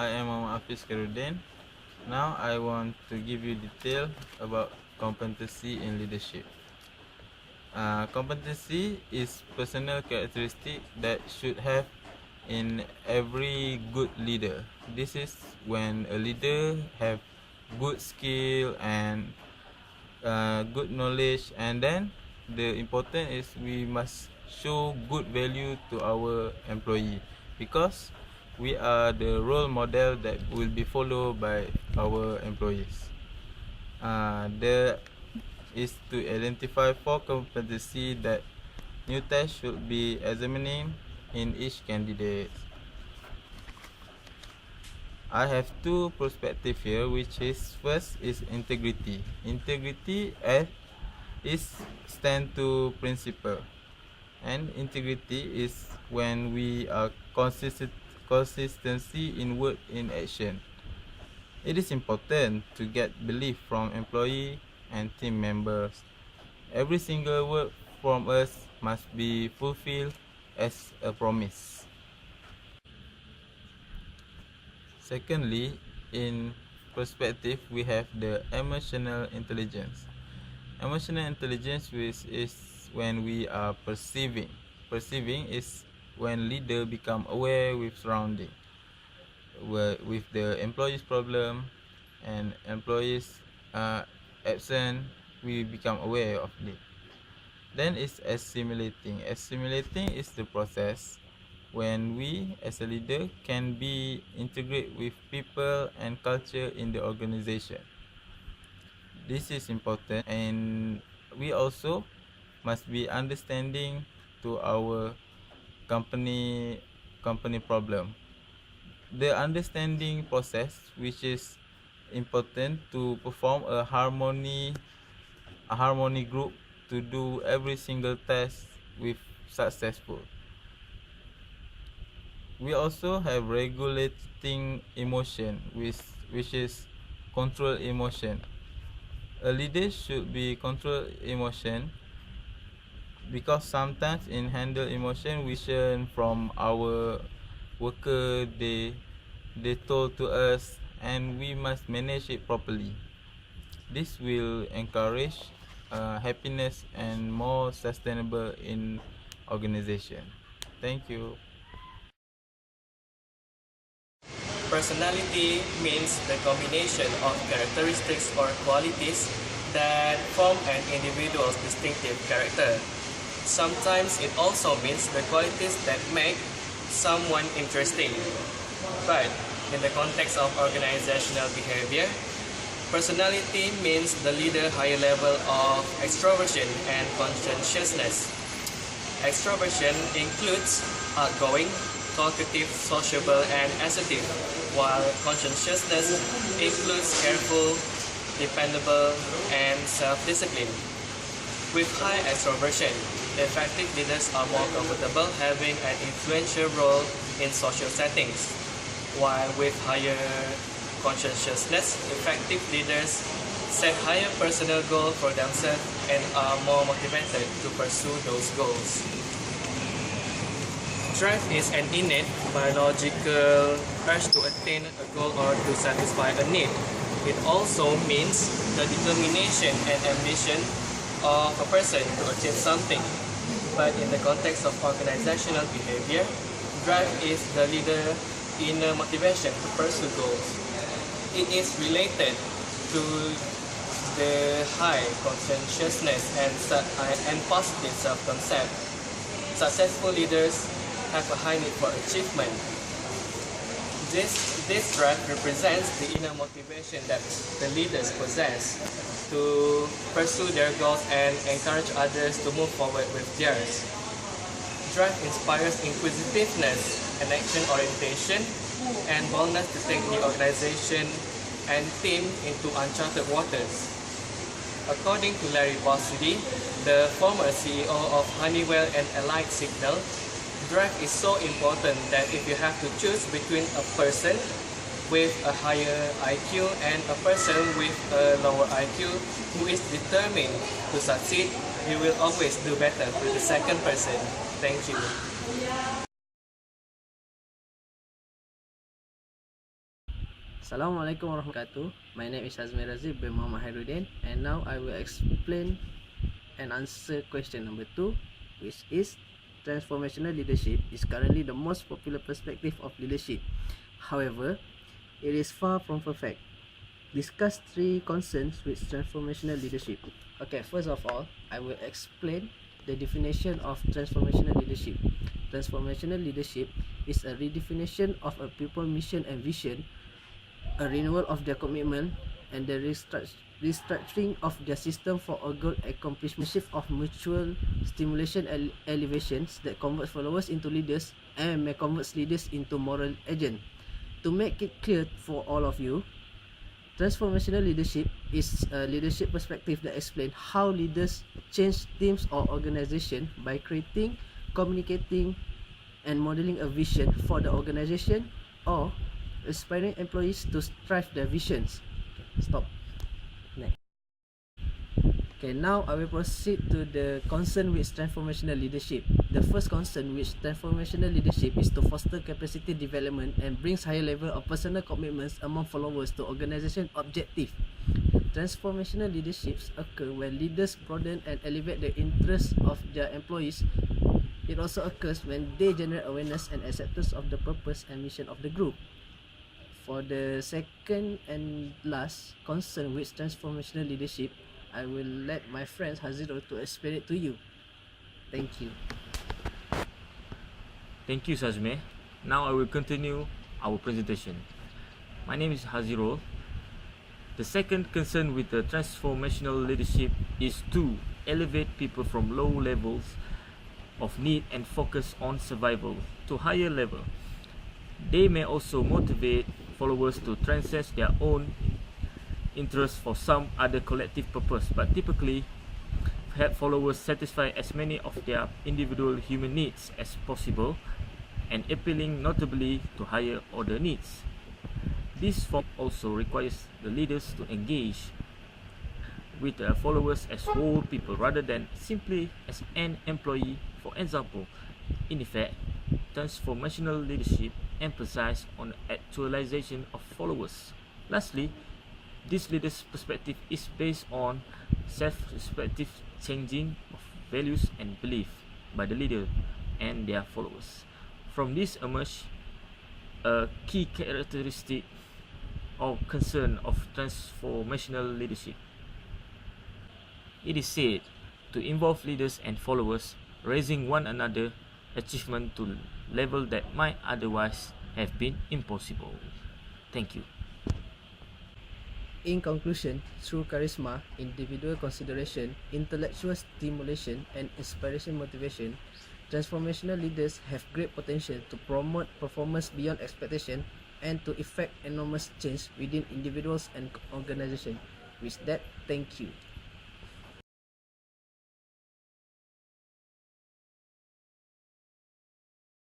I am Muhammad Hafiz Khairuddin. Now I want to give you detail about competency in leadership. Competency is personal characteristic that should have in every good leader. This is when a leader have good skill and good knowledge, and then the important is we must show good value to our employee, because we are the role model that will be followed by our employees. There is to identify 4 competency that new test should be examining in each candidate. I have 2 perspectives here, which is first is integrity. Integrity is stand to principle, and integrity is when we are consistency in word in action. It is important to get belief from employee and team members. Every single word from us must be fulfilled as a promise. Secondly, in perspective, we have the emotional intelligence. Emotional intelligence is when we are perceiving. Perceiving is when leader become aware with surrounding, with the employees' problem and employees absent, we become aware of it. Then it's assimilating. Assimilating is the process when we as a leader can be integrate with people and culture in the organization. This is important, and we also must be understanding to our company problem. The understanding process, which is important to perform a harmony group to do every single task with successful. We also have regulating emotion, which is control emotion. A leader should be control emotion, because sometimes in handle emotion we learn from our worker, they told to us, and we must manage it properly. This will encourage happiness and more sustainable in organization. Thank you. Personality means the combination of characteristics or qualities that form an individual's distinctive character. Sometimes it also means the qualities that make someone interesting. But in the context of organizational behavior, personality means the leader higher level of extroversion and conscientiousness. Extroversion includes outgoing, talkative, sociable, and assertive, while conscientiousness includes careful, dependable, and self-disciplined. With high extroversion, effective leaders are more comfortable having an influential role in social settings, while with higher conscientiousness, effective leaders set higher personal goals for themselves and are more motivated to pursue those goals. Drive is an innate biological urge to attain a goal or to satisfy a need. It also means the determination and ambition of a person to achieve something. But in the context of organizational behavior, drive is the leader's inner motivation to pursue goals. It is related to the high conscientiousness and positive self-concept. Successful leaders have a high need for achievement. This drive represents the inner motivation that the leaders possess to pursue their goals and encourage others to move forward with theirs. Drive inspires inquisitiveness and action orientation and boldness to take the organization and team into uncharted waters. According to Larry Bossidy, the former CEO of Honeywell and Allied Signal, drive is so important that if you have to choose between a person with a higher IQ and a person with a lower IQ who is determined to succeed, you will always do better with the second person. Thank you. Assalamualaikum warahmatullahi wabarakatuh. My name is Hazmi Razif bin Muhammad Hairuddin, and now I will explain and answer question number 2, which is transformational leadership is currently the most popular perspective of leadership. However, it is far from perfect. Discuss 3 concerns with transformational leadership. Okay, first of all, I will explain the definition of transformational leadership. Transformational leadership is a redefinition of a people mission and vision, a renewal of their commitment, and the restructuring of their system for a goal accomplishment, shift of mutual stimulation and elevations that converts followers into leaders and may convert leaders into moral agents. To make it clear for all of you, transformational leadership is a leadership perspective that explains how leaders change teams or organization by creating, communicating, and modeling a vision for the organization or inspiring employees to strive their visions. Stop. Next. Okay, now I will proceed to the concern with transformational leadership. The first concern with transformational leadership is to foster capacity development and brings higher level of personal commitments among followers to organization objective. Transformational leaderships occur when leaders broaden and elevate the interests of their employees. It also occurs when they generate awareness and acceptance of the purpose and mission of the group. For the second and last concern with transformational leadership, I will let my friend Hazirul to explain it to you. Thank you. Thank you, Sajme. Now I will continue our presentation. My name is Hazirul. The second concern with the transformational leadership is to elevate people from low levels of need and focus on survival to higher level. They may also motivate followers to transcend their own interests for some other collective purpose, but typically help followers satisfy as many of their individual human needs as possible and appealing notably to higher order needs. This form also requires the leaders to engage with their followers as whole people rather than simply as an employee. For example, in effect, transformational leadership emphasizes on actualization of followers. Lastly, this leader's perspective is based on self-respective changing of values and belief by the leader and their followers. From this emerge a key characteristic or concern of transformational leadership. It is said to involve leaders and followers raising one another achievement to level that might otherwise have been impossible. Thank you. In conclusion, through charisma, individual consideration, intellectual stimulation, and inspiration motivation, transformational leaders have great potential to promote performance beyond expectation and to effect enormous change within individuals and organizations. With that, thank you.